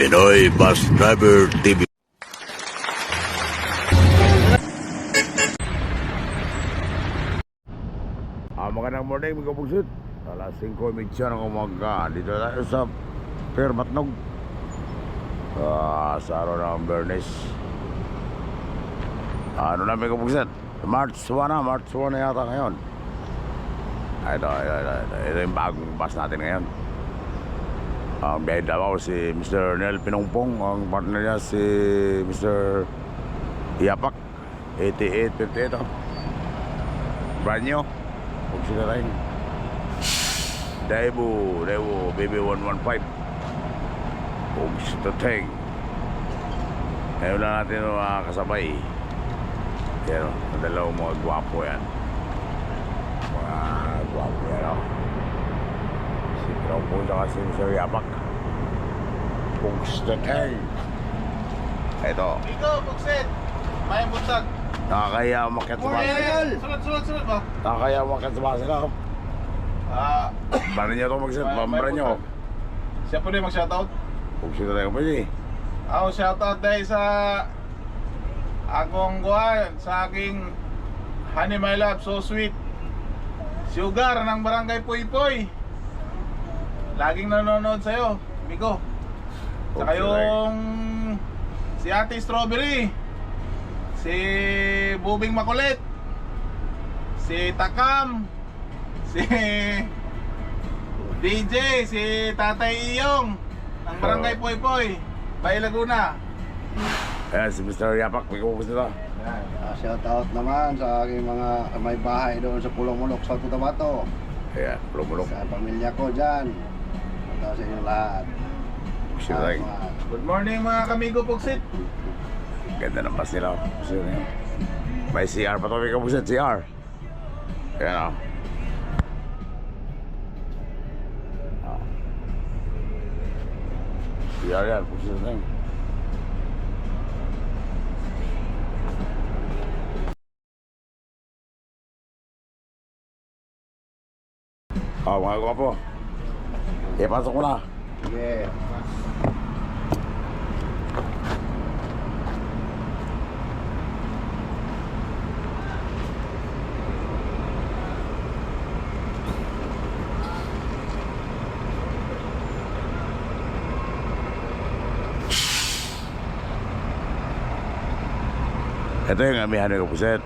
Pinoy Bus Driver TV. Magandang morning mga kapugsit. Alas 5:30 ng umaga. Dito tayo sa Permatnog, sa araw ng Bernes. Ano na mga kapugsit? March 1 na yata ngayon. Ito yung bagong bus natin ngayon. Ang biyahe daw si Mr. Nel Pinongpong. Ang partner niya si Mr. Yapak 8858. Brand new. Huwag sila rin Daewoo BB115. Huwag sila teng. Ngayon lang natin mga kasabay. Pero dalawang mga gwapo yan. Mga gwapo yan, o. Si Pinongpong saka si Mr. Yapak. Huwag sila teng. Ito Iko, buksit! May buntag! nakakaya umakyat sa bahay. Sunod ba? Nakakaya umakyat sa bahay sila. Bala niyo ito magsit. Bambara niyo. Siya po rin mag-shoutout? Huwag sila tayo pa siya. Ako shoutout dahil sa akong guwan, sa aking honey my love, so sweet. Sugar ng barangay Puy-Puy. Laging nanonood sa'yo, Miko. Saka yung si Ate Strawberry, si Bubing Makulit, si Takam, si DJ, si Tatay Iyong ng Barangay Poy-Poy, Bay Laguna. Ayan, si Mr. Yapak, may kumupos nito. Shout out naman sa aking mga may bahay doon sa Pulong Mulok, South Cotabato. Ayan, bulong-bulong. Sa pamilya ko dyan. At sa inyong lahat. Huwag sila tayo. Good morning mga kamigo Pugsit. Ganda ng bus nila. Gusto nyo yun. May CR pa ito, may kapusit, CR. Ayan, o. CR yan, pusit na yun. Mga gwapo. Pasok mo na. Sige. Ito yung amihan ng kapuset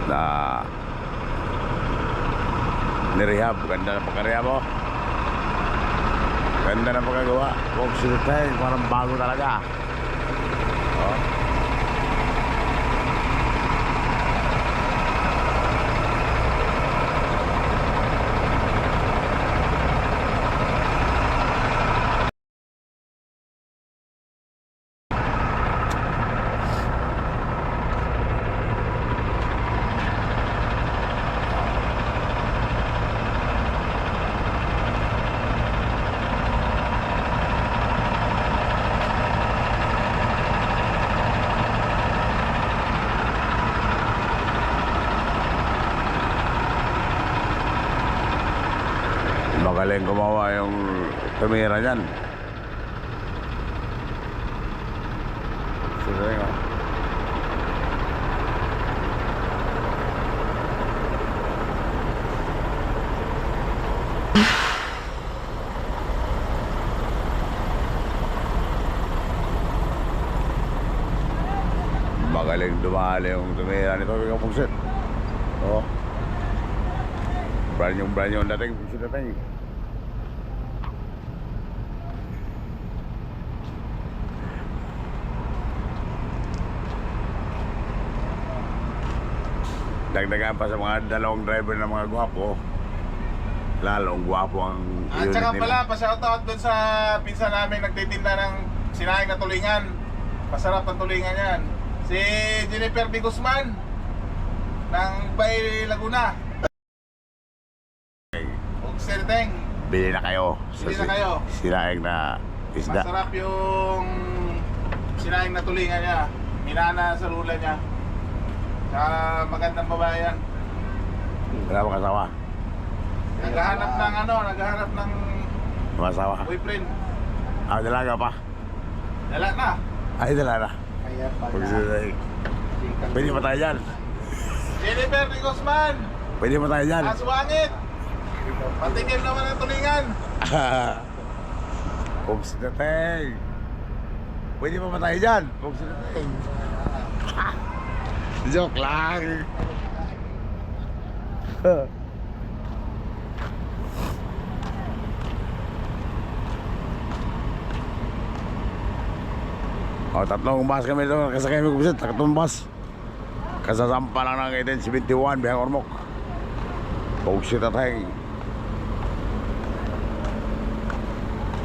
na nirehab. Ganda na pagka-rehab mo. Ganda na pagkagawa. Huwag silitay, parang bago talaga. Oh. Magaling gumawa yung kamera niyan. Sige nga. Magaling dumali yung kamera nito, yung pugsit. Oh. Brand yung dating, pugsit dating. Dagdagan pa sa mga dalawang driver ng mga gwapo. Lalong gwapo ang At unit saka nila. pala, pa-shoutout doon sa pinsan namin nagtitinda ng sinaing na tulingan. Masarap ang tulingan yan. Si Jennifer D. Guzman ng Bay Laguna. Huwag siliteng. Bili na kayo. Bili na kayo. Sinaing na isda. Masarap yung sinaing na tulingan niya. Minana sa lula niya. Saka magandang babae yan. Wala bang asawa? Naghahanap ng ano, naghahanap ng May asawa ka? boyfriend. Ah, dalaga pa. Dala na. Ay, dalaga. Kaya pala. Pwede pa tayo dyan. Jennifer de Guzman. Pwede pa tayo dyan. Aswangit. Patikim naman ang tulingan. Pogs na teng. Pwede pa ba tayo dyan? Pogs na teng. Joke lang. Tatlong bus kami doon. Kasakay kami kumisit. Tatlong bus. Kasasampa lang ng 1871. Biyang Ormoc. Pogs na teng.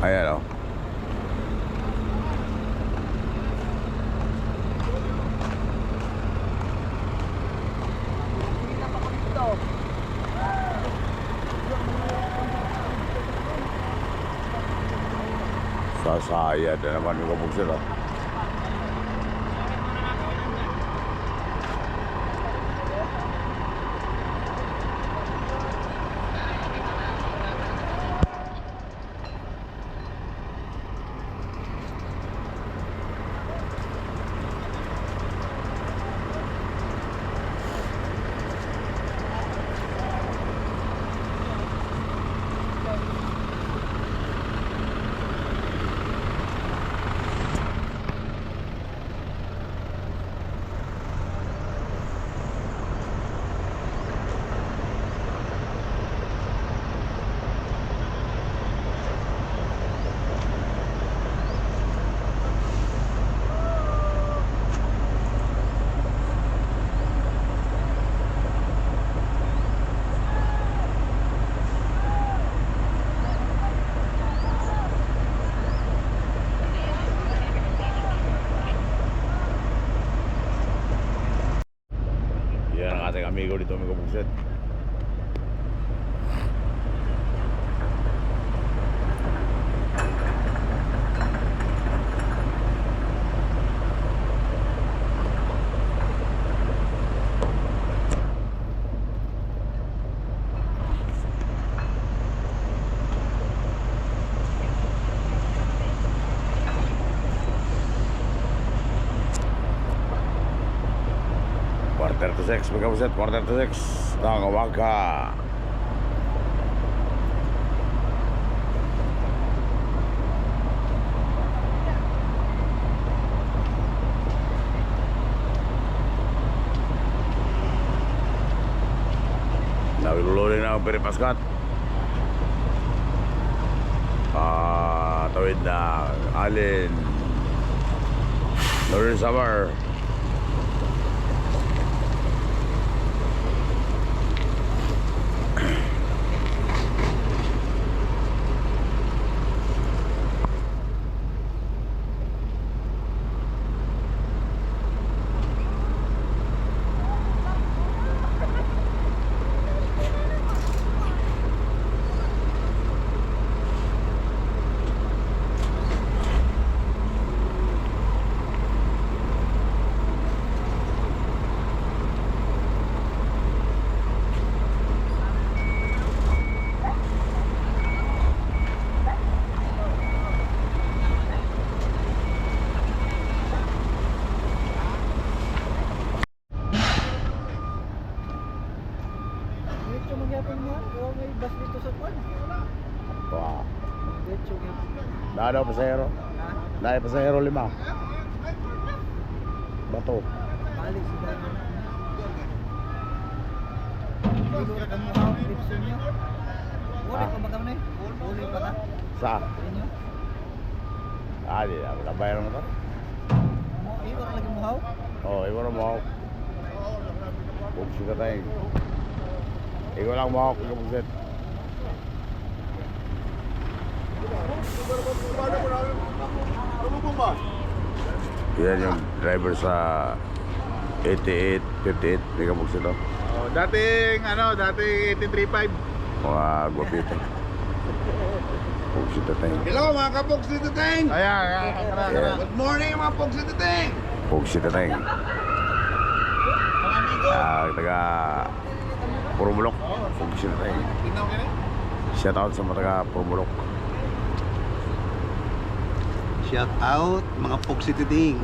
Ayan o. Sasayad na naman yung kabog sila. Yan ang ating amigo dito, amigo Bugset. Quarter to 6, mga Bugset, quarter to 6 ng umaga. Nagluloading na ang Peripaskat. Tawid na Alin Northern Samar. Diretso magyapon mo, o may bus dito sa kwan. Wow. Diretso magyapon. Nadaw pasahero. Ha? Naay pasahero 5. Bato. Balik sa dami. Dilo ra kang muhaw, dito niyo. Wala Ah. pa ba kami? Uli pa ka? Sa? Inyo? Di na. Nabayaran mo to? Mo, iwa ka lagi muhaw? Oo, iwan na mo ako. Bugsit na tayo. Ikaw lang mo ako, ikaw Bugset. Yan yung driver sa 8858, ikaw Bugset to. Dating 1835. Mga gwapito. Bugsit na tayo. Hello mga kapogs dito, Teng! Ayan. Good morning mga pogs dito, Teng! Bugsit na tayo. Taga Purumulok. Bugsit na tayo. Shout out sa mga taga Purumulok. Shout out mga Pugsi Tiding.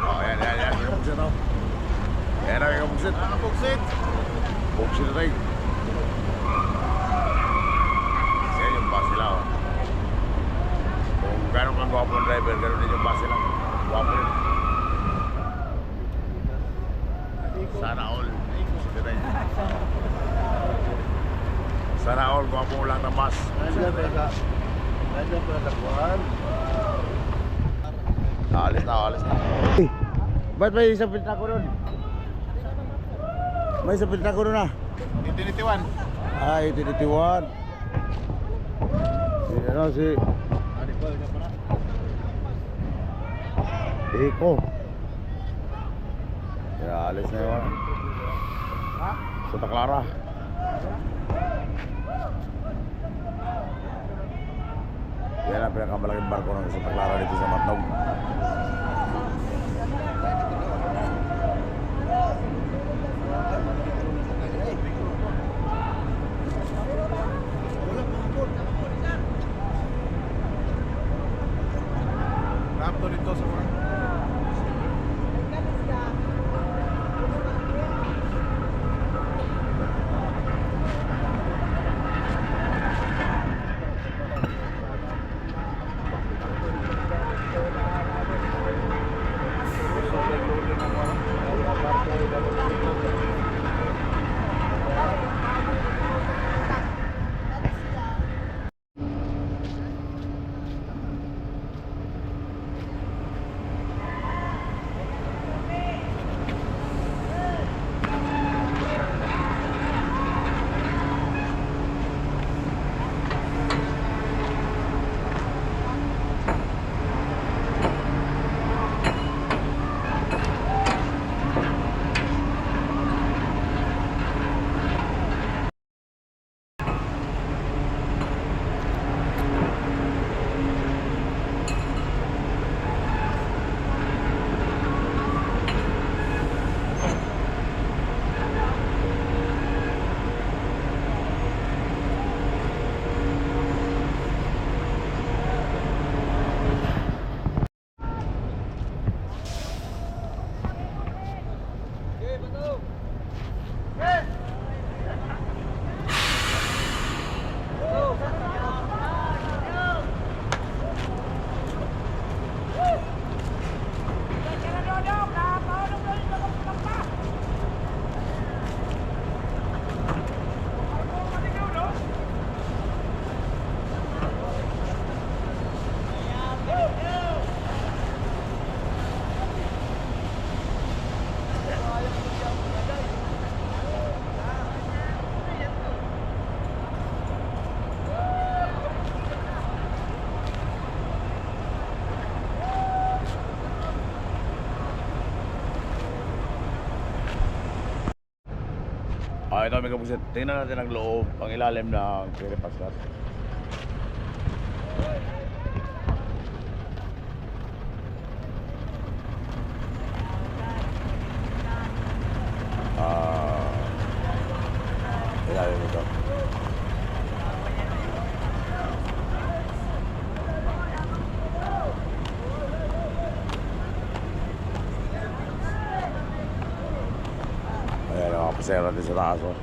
Oh, yan. Yung buksit, oh. Yan na yung buksit. Nakapugsit. Buksit na tayo. Yan yung bus nila, oh. Kung gano'n kang gwapo ng driver, gano'n din yung bus nila. Gwapo rin. Sana all. Buksit na tayo. Sana all, gwapo mo lang ng bus. Alis na. Ba't may isang pinta ko doon? May isang pinta ko doon ah. Tinitiwan. Ay, tinitiwan. Si Iko. Kaya alis na yun. Santa Clara. Yan ang pinakamalaking barko ng Santa Clara dito sa Matnog. Rapto dito sa front. Ito may kapusit. Tingnan natin ang loob, ang ilalim ng Piripas Lat. Ilalim ito. Ayan, nakapasaya natin sa taas, oh.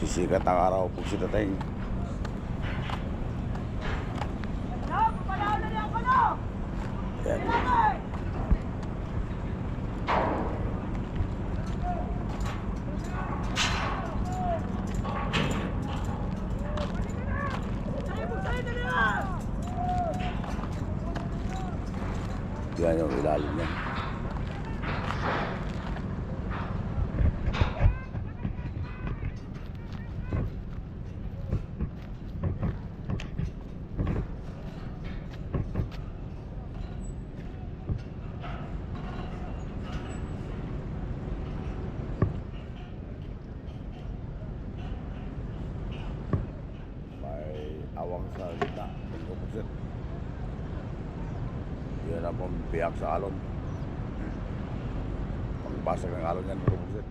Sisikat ang araw po si Tateng. Yan. Yan yung ilalim niya. sa gitna ng opposite. Yan ang pambiyak sa alon. Pagbasag ng alon yan ng opposite.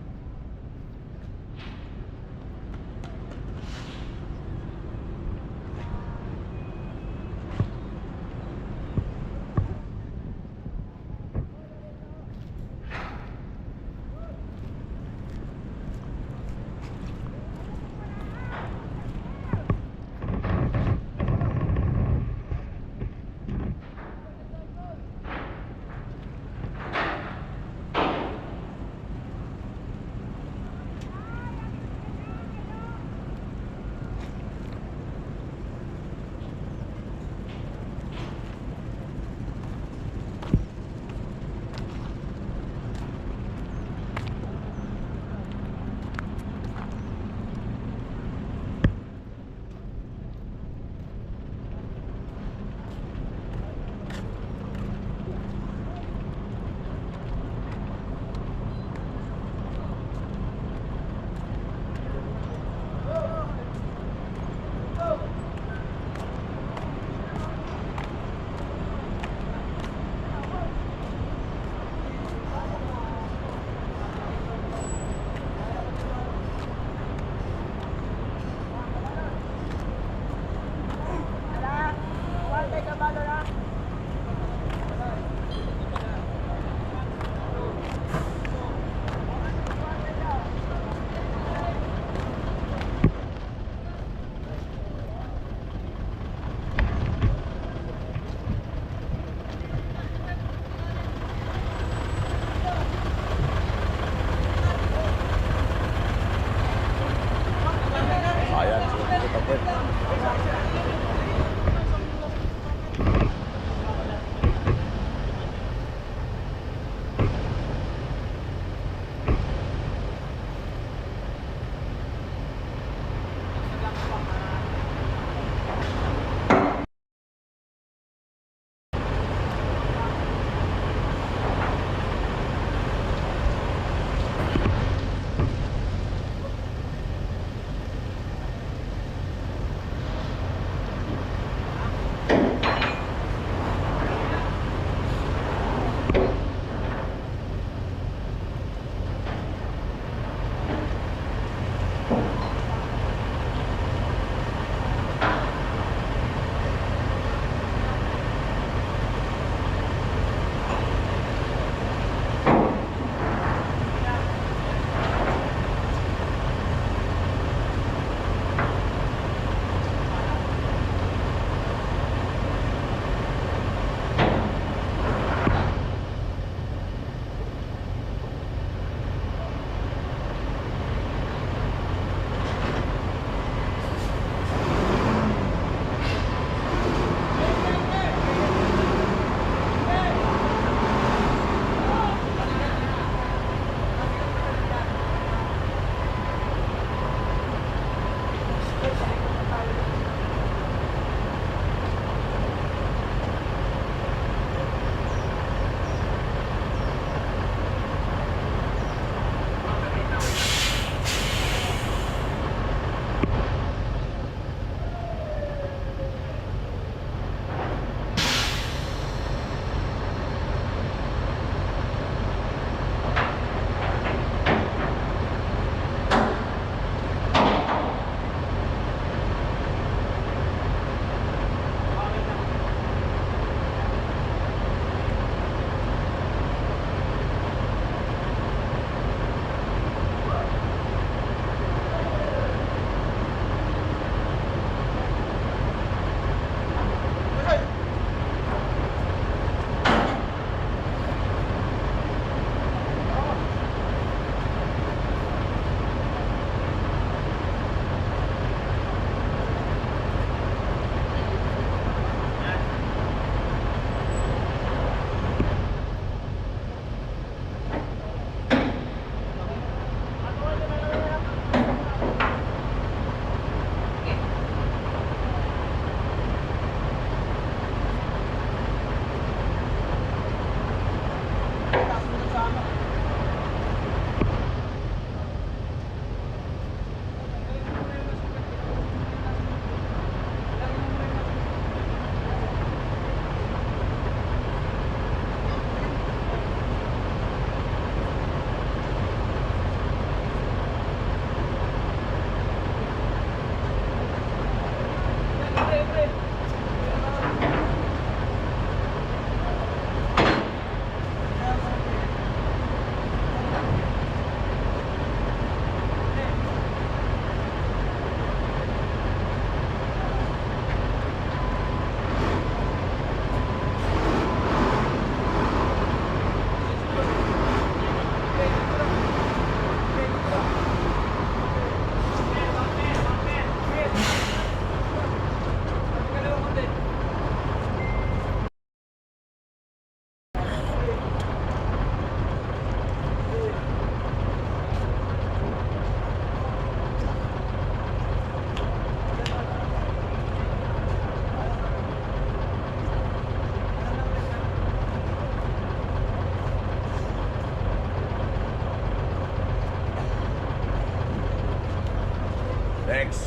Next.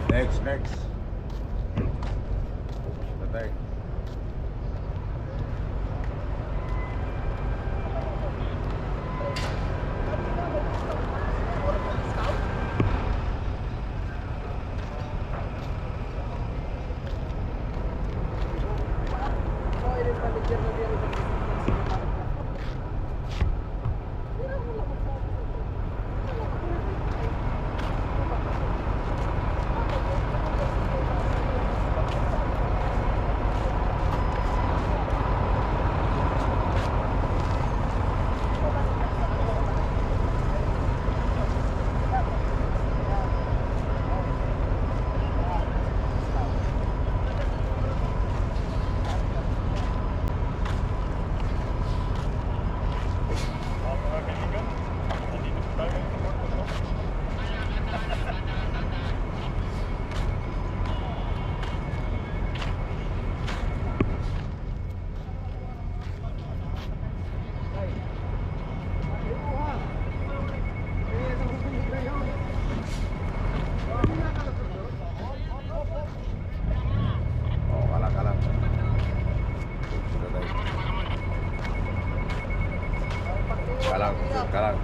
Next. Tatay. Oh, kalang. Kalang.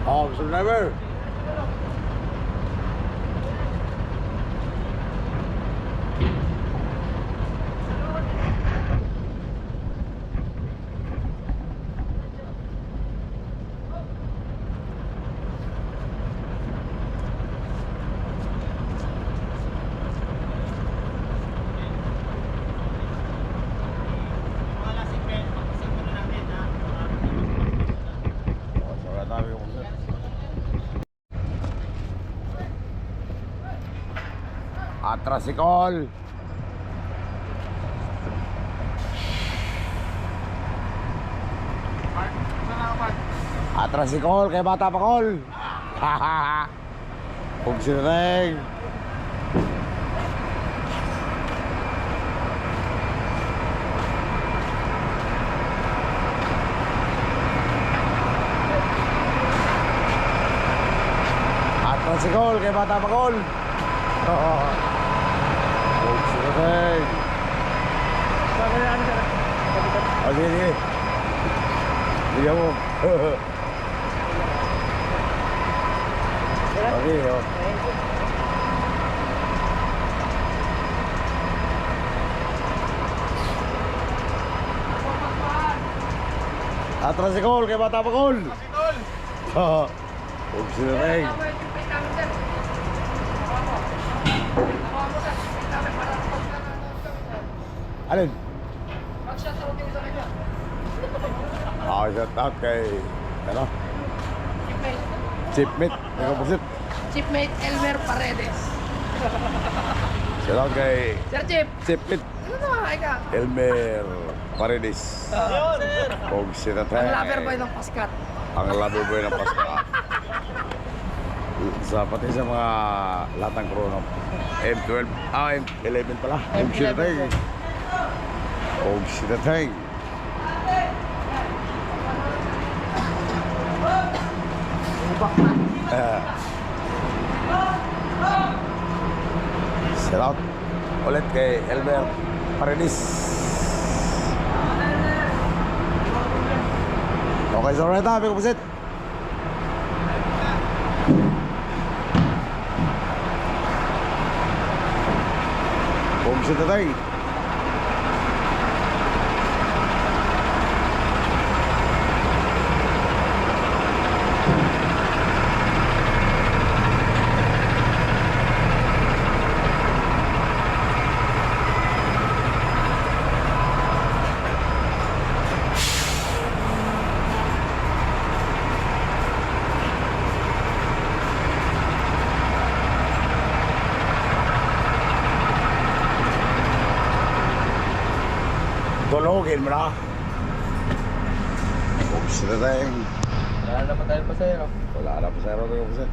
Oh, Mr. Driver. Atrasikol. Atrasikol kay Bata Pakol. Huwag sinareng. Atrasikol kay Bata Pakol. Huwag sinareng. O sige, sige. Bigyan mo. Okay, oh. Atrasikol kay Bata Pakol. Tol! Huwag sinareng. Alin? Shout out kay ano? Chipmate, nagkapusit. Chipmate Elmer Paredes. Shout out kay Sir Chip, Chipmate ano naman ka? Elmer Paredes. Huwag sinareng. Ang lover boy ng Paskat. Ang lover boy ng Paska. Sa pati sa mga lahat ng crew ng M12, M11 pala. Huwag sinareng. Huwag sinareng. Shout out ulit kay Elmer Paredes. Okay, so right na, Biko Pusit. Pusit na tayo. Tulogin mo na. Pusit na tayo. Wala na pa tayo pasero. Wala na pa sa aerobic, Biko Pusit.